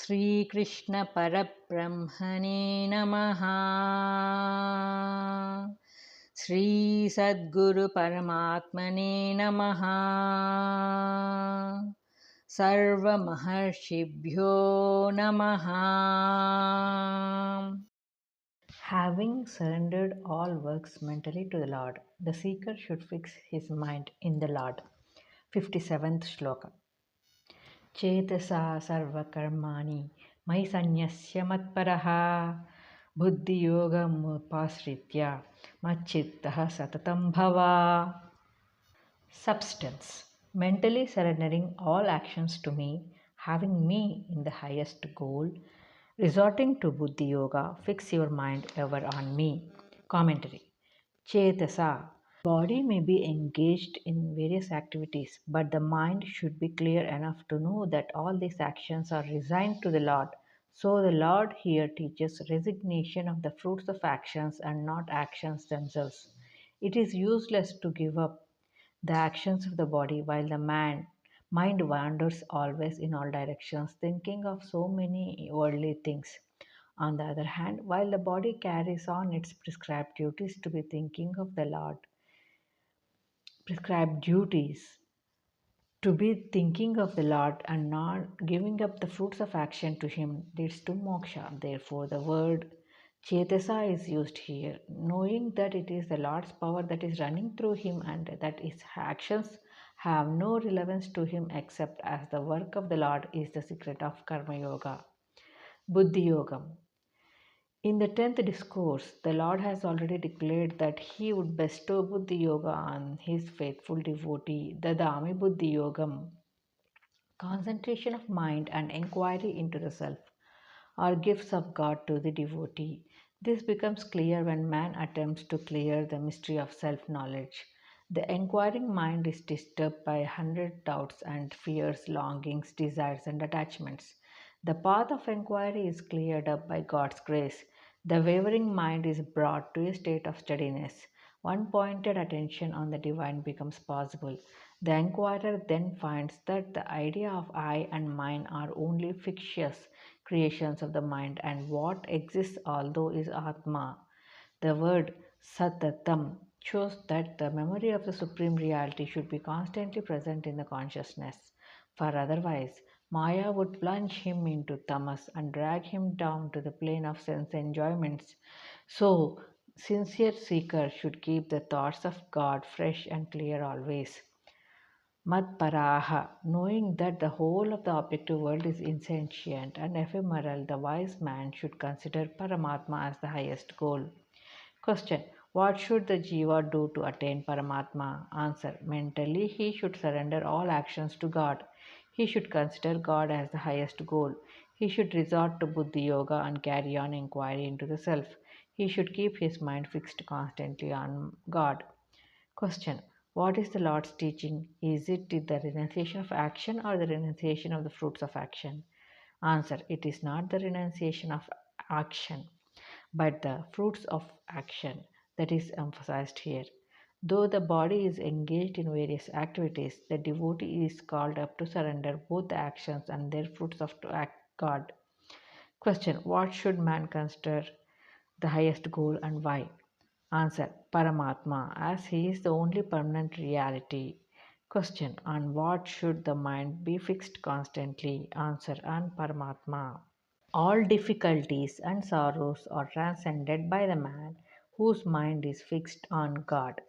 Sri Krishna Parabrahmane Namaha. Sri Sadguru Paramatmane Namaha. Sarva Maharshibhyo Namaha. Having surrendered all works mentally to the Lord, the seeker should fix his mind in the Lord. 57th Shloka. चेतसा सर्वकर्माणि मयि सन्न्यस्य मत्परः बुद्धियोगमुपाश्रित्य मच्चित्तः सततं भव. Substance. Mentally surrendering all actions to me, having me in the highest goal, resorting to Buddhi Yoga, fix your mind ever on me. Commentary. Chetasa. Body may be engaged in various activities, but the mind should be clear enough to know that all these actions are resigned to the Lord. So the Lord here teaches resignation of the fruits of actions and not actions themselves. It is useless to give up the actions of the body while the mind wanders always in all directions, thinking of so many worldly things. On the other hand, while the body carries on its prescribed duties to be thinking of the Lord, prescribed duties to be thinking of the Lord and not giving up the fruits of action to Him leads to moksha. Therefore, the word chetasa is used here, knowing that it is the Lord's power that is running through Him and that His actions have no relevance to Him except as the work of the Lord is the secret of Karma Yoga. Buddhi Yogam. In the 10th discourse, the Lord has already declared that He would bestow Buddhi Yoga on His faithful devotee, the Dadami Buddhi Yogam. Concentration of mind and inquiry into the self are gifts of God to the devotee. This becomes clear when man attempts to clear the mystery of self knowledge. The inquiring mind is disturbed by 100 doubts and fears, longings, desires, and attachments. The path of inquiry is cleared up by God's grace. The wavering mind is brought to a state of steadiness. One pointed attention on the divine becomes possible. The inquirer then finds that the idea of I and mine are only fictitious creations of the mind, and what exists although is Atma. The word Satatam shows that the memory of the Supreme Reality should be constantly present in the consciousness, for otherwise Maya would plunge him into tamas and drag him down to the plane of sense enjoyments. So, sincere seeker should keep the thoughts of God fresh and clear always. Matparaha, knowing that the whole of the objective world is insentient and ephemeral, the wise man should consider Paramatma as the highest goal. Question. What should the jiva do to attain Paramatma? Answer. Mentally, he should surrender all actions to God. He should consider God as the highest goal. He should resort to Buddhi Yoga and carry on inquiry into the self. He should keep his mind fixed constantly on God. Question. What is the Lord's teaching? Is it the renunciation of action or the renunciation of the fruits of action? Answer. It is not the renunciation of action, but the fruits of action that is emphasized here. Though the body is engaged in various activities, the devotee is called up to surrender both the actions and their fruits of to act God. Question. What should man consider the highest goal and why? Answer. Paramatma, as he is the only permanent reality. Question. On what should the mind be fixed constantly? Answer. On Paramatma. All difficulties and sorrows are transcended by the man whose mind is fixed on God.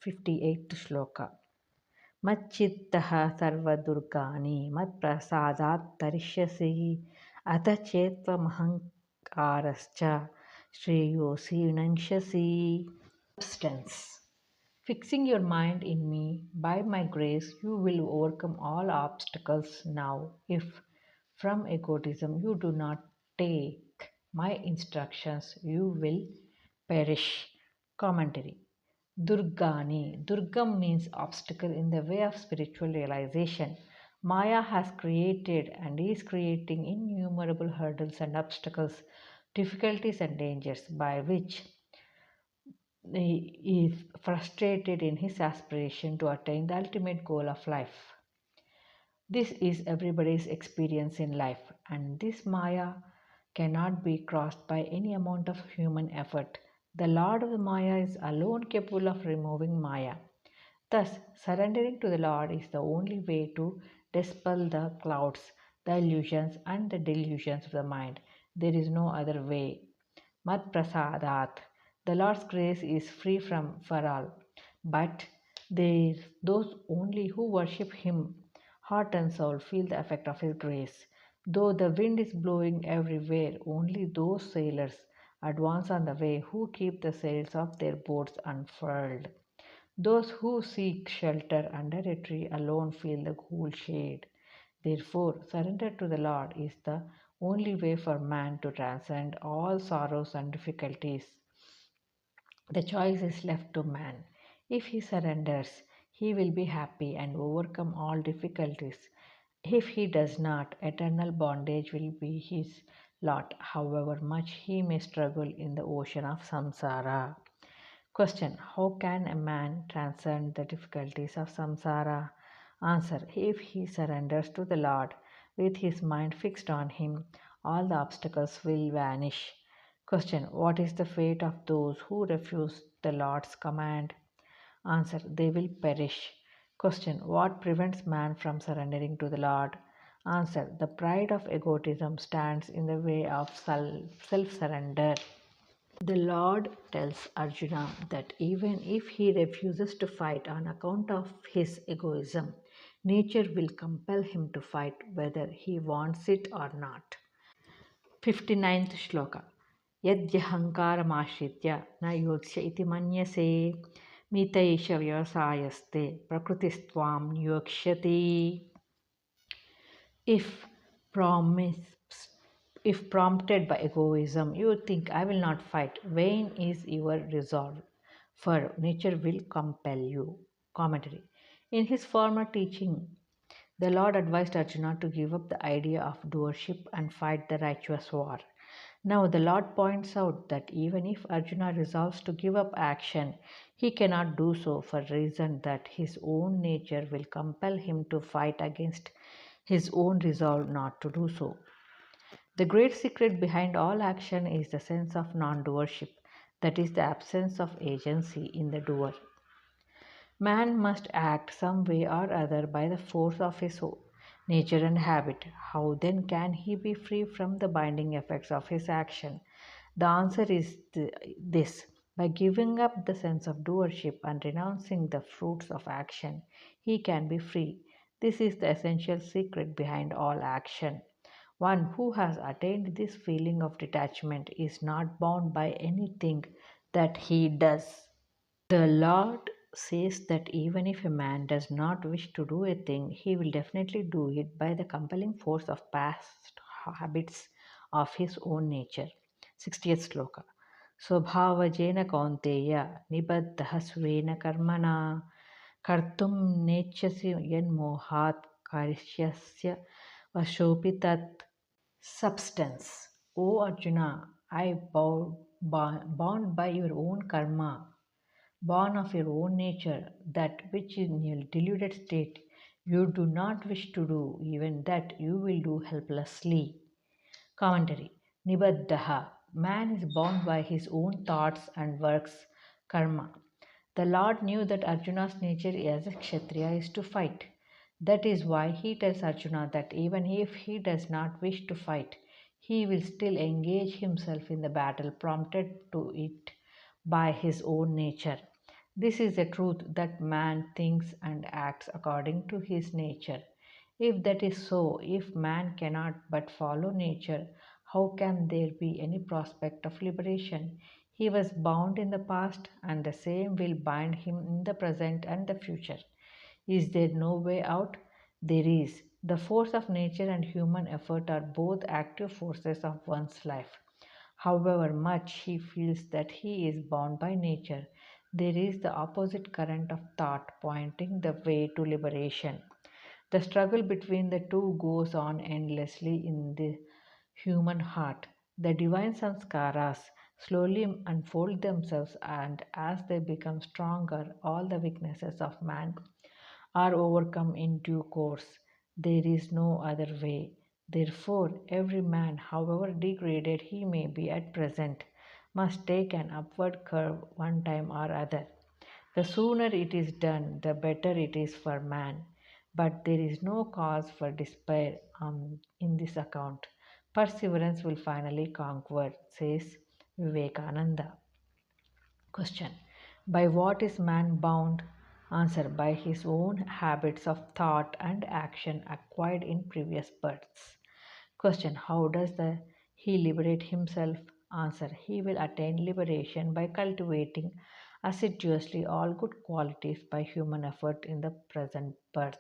58th Shloka. Macchittaha sarvadurgani matprasadat tarishyasi atachetva shreyosi vinanshasi. Substance. Fixing your mind in me, by my grace, you will overcome all obstacles now. If from egotism you do not take my instructions, you will perish. Commentary. Durgani. Durgam means obstacle in the way of spiritual realization. Maya has created and is creating innumerable hurdles and obstacles, difficulties and dangers by which he is frustrated in his aspiration to attain the ultimate goal of life. This is everybody's experience in life. and this Maya cannot be crossed by any amount of human effort. The Lord of the Maya is alone capable of removing Maya. Thus, surrendering to the Lord is the only way to dispel the clouds, the illusions, and the delusions of the mind. There is no other way. Mat prasadat. The Lord's grace is free from for all, but there those only who worship Him, heart and soul, feel the effect of His grace. Though the wind is blowing everywhere, only those sailors advance on the way who keep the sails of their boats unfurled. Those who seek shelter under a tree alone feel the cool shade. Therefore, surrender to the Lord is the only way for man to transcend all sorrows and difficulties. The choice is left to man. If he surrenders, he will be happy and overcome all difficulties. If he does not, eternal bondage will be his lot, however much he may struggle in the ocean of samsara. Question: how can a man transcend the difficulties of samsara? Answer: if he surrenders to the Lord with his mind fixed on Him, all the obstacles will vanish. Question: what is the fate of those who refuse the Lord's command? Answer: they will perish. Question: what prevents man from surrendering to the Lord? Answer: the pride of egotism stands in the way of self surrender. The Lord tells Arjuna that even if he refuses to fight on account of his egoism, nature will compel him to fight whether he wants it or not. 59th Shloka. Yadyahankaramashritya na yotsya iti manyase mitaisha vyasayaste prakrutistvam yokshyati. If promise if prompted by egoism, you think I will not fight, vain is your resolve, for nature will compel you. Commentary. In his former teaching, the Lord advised Arjuna to give up the idea of doership and fight the righteous war. Now the Lord points out that even if Arjuna resolves to give up action, he cannot do so for reason that his own nature will compel him to fight against his own resolve not to do so. The great secret behind all action is the sense of non doership, that is, the absence of agency in the doer. Man must act some way or other by the force of his nature and habit. How then can he be free from the binding effects of his action? The answer is this: by giving up the sense of doership and renouncing the fruits of action, he can be free. This is the essential secret behind all action. One who has attained this feeling of detachment is not bound by anything that he does. The Lord says that even if a man does not wish to do a thing, he will definitely do it by the compelling force of past habits of his own nature. 60th Sloka. स्वभावजेन कौन्तेय निबद्धः स्वेन कर्मणा कर्तुं नेच्छसि यन्मोहात् कार्यस्य वशोऽपि तत्. Substance. O Arjuna, bound by your own karma, born of your own nature, that which in your deluded state you do not wish to do, even that you will do helplessly. Commentary. Nibaddaha. Man is bound by his own thoughts and works, karma. The Lord knew that Arjuna's nature as a Kshatriya is to fight. That is why he tells Arjuna that even if he does not wish to fight, he will still engage himself in the battle prompted to it by his own nature. This is the truth that man thinks and acts according to his nature. If that is so, if man cannot but follow nature, how can there be any prospect of liberation? He was bound in the past, and the same will bind him in the present and the future. Is there no way out? There is. The force of nature and human effort are both active forces of one's life. However much he feels that he is bound by nature, there is the opposite current of thought pointing the way to liberation. The struggle between the two goes on endlessly in the human heart. The divine sanskaras slowly unfold themselves, and as they become stronger, all the weaknesses of man are overcome in due course. There is no other way. Therefore, every man, however degraded he may be at present, must take an upward curve one time or other. The sooner it is done, the better it is for man. But there is no cause for despair in this account. Perseverance will finally conquer, says Vivekananda. Question. By what is man bound? Answer. By his own habits of thought and action acquired in previous births. Question. How does he liberate himself? Answer. He will attain liberation by cultivating assiduously all good qualities by human effort in the present birth.